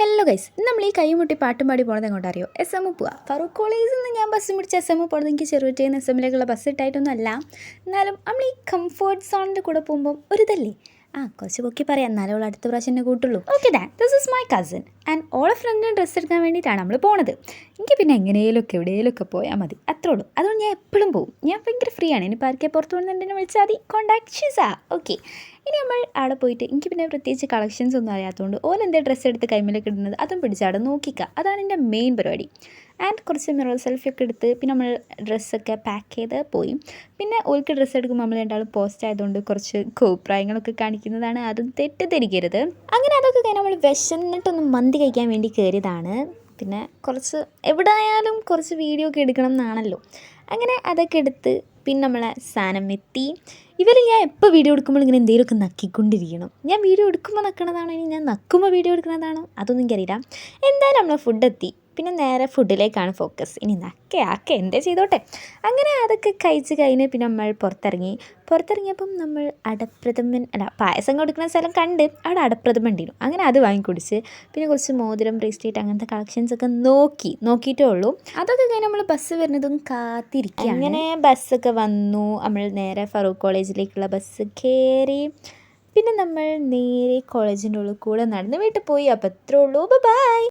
Hello guys, നമ്മൾ ഈ കൈമുട്ടി പാട്ടും പാടി പോണത് എങ്ങോട്ട് അറിയോ? SM പോവാ. ഫറൂഖ് കോളേജിൽ നിന്ന് ഞാൻ ബസ് പിടിച്ച് SM പോണത് എനിക്ക് ചെറുപറ്റയിൽ നിന്ന് SM ബസ് ഇട്ടായിട്ടൊന്നും അല്ല. എന്നാലും നമ്മൾ ഈ കംഫർട്ട് സോണിൻ്റെ കൂടെ പോകുമ്പോൾ ഒരു ഇതല്ലേ, കുറച്ച് പൊക്കി പറയാം, എന്നാലും അവൾ അടുത്ത പ്രാവശ്യം എന്നെ കൂട്ടുള്ളൂ. Okay then, this is my cousin and ഓളെ ഫ്രണ്ടിന് ഡ്രസ്സ് എടുക്കാൻ വേണ്ടിയിട്ടാണ് നമ്മൾ പോണത്. എനിക്ക് പിന്നെ എങ്ങനെയൊക്കെ എവിടെയെങ്കിലുമൊക്കെ പോയാൽ മതി, അത്രേ ഉള്ളൂ. അതുകൊണ്ട് ഞാൻ എപ്പോഴും പോകും. ഞാൻ ഭയങ്കര ഫ്രീ ആണ്. ഇനി പാർക്കെ പുറത്ത് പോകുന്നുണ്ടെന്നെ വിളിച്ചാൽ മതി, കോൺടാക്ട് ഷീസ. ഓക്കെ, ഇനി നമ്മൾ അവിടെ പോയിട്ട് എനിക്ക് പിന്നെ പ്രത്യേകിച്ച് കളക്ഷൻസ് ഒന്നും അറിയാത്തതുകൊണ്ട് ഓലെന്തേ ഡ്രസ്സ് എടുത്ത് കൈമേലേക്ക് ഇടുന്നത് അതും പിടിച്ചാടെ നോക്കിക്കുക. അതാണ് എൻ്റെ മെയിൻ പരിപാടി. ആൻഡ് കുറച്ച് മിറർ സെൽഫിയൊക്കെ എടുത്ത് പിന്നെ നമ്മൾ ഡ്രസ്സൊക്കെ പാക്ക് ചെയ്ത് പോയി. പിന്നെ ഓൾക്ക് ഡ്രസ്സ് എടുക്കുമ്പോൾ നമ്മൾ രണ്ടാളും പോസ്റ്റ് ആയതുകൊണ്ട് കുറച്ച് കോപ്രായങ്ങളൊക്കെ കാണിക്കുന്നതാണ്, അതും തെറ്റിദ്ധരിക്കരുത്. അങ്ങനെ അതൊക്കെ കഴിഞ്ഞ് നമ്മൾ വിശന്നിട്ടൊന്ന് മന്തി കഴിക്കാൻ വേണ്ടി കയറിയതാണ്. പിന്നെ കുറച്ച് എവിടെയായാലും കുറച്ച് വീഡിയോ ഒക്കെ എടുക്കണം എന്നാണല്ലോ. അങ്ങനെ അതൊക്കെ എടുത്ത് പിന്നെ നമ്മളെ സാധനം എത്തി. ഞാൻ എപ്പോൾ വീഡിയോ എടുക്കുമ്പോൾ ഇങ്ങനെ എന്തെങ്കിലുമൊക്കെ നക്കിക്കൊണ്ടിരിക്കണം. ഞാൻ വീഡിയോ എടുക്കുമ്പോൾ നക്കണതാണോ ഇനി ഞാൻ നക്കുമ്പോൾ വീഡിയോ എടുക്കുന്നതാണോ അതൊന്നും എനിക്കറിയില്ല. എന്തായാലും നമ്മൾ ഫുഡ് എത്തി. പിന്നെ നേരെ ഫുഡിലേക്കാണ് ഫോക്കസ്. ഇനി നക്കെ എന്തേ ചെയ്തോട്ടെ. അങ്ങനെ അതൊക്കെ കഴിച്ച് കഴിഞ്ഞ് പിന്നെ നമ്മൾ പുറത്തിറങ്ങിയപ്പം നമ്മൾ പായസം കൊടുക്കുന്ന സ്ഥലം കണ്ട് അവിടെ അടപ്രഥമൻ ഉണ്ടിരുന്നു. അങ്ങനെ അത് വാങ്ങിക്കുടിച്ച് പിന്നെ കുറച്ച് മോതിരം, ബ്രേസ്ലെറ്റ് അങ്ങനത്തെ കളക്ഷൻസൊക്കെ നോക്കിയിട്ടേ ഉള്ളൂ. അതൊക്കെ കഴിഞ്ഞ് നമ്മൾ ബസ് വരുന്നതും കാത്തിരിക്കുക. അങ്ങനെ ബസ്സൊക്കെ വന്നു. നമ്മൾ നേരെ ഫറൂഖ് കോളേജിലേക്കുള്ള ബസ് കയറി. പിന്നെ നമ്മൾ നേരെ കോളേജിൻ്റെ ഉള്ളിൽ കൂടെ നടന്ന് വീട്ടിൽ പോയി. അപ്പോൾ അത്രേ ഉള്ളൂ. ബൈ.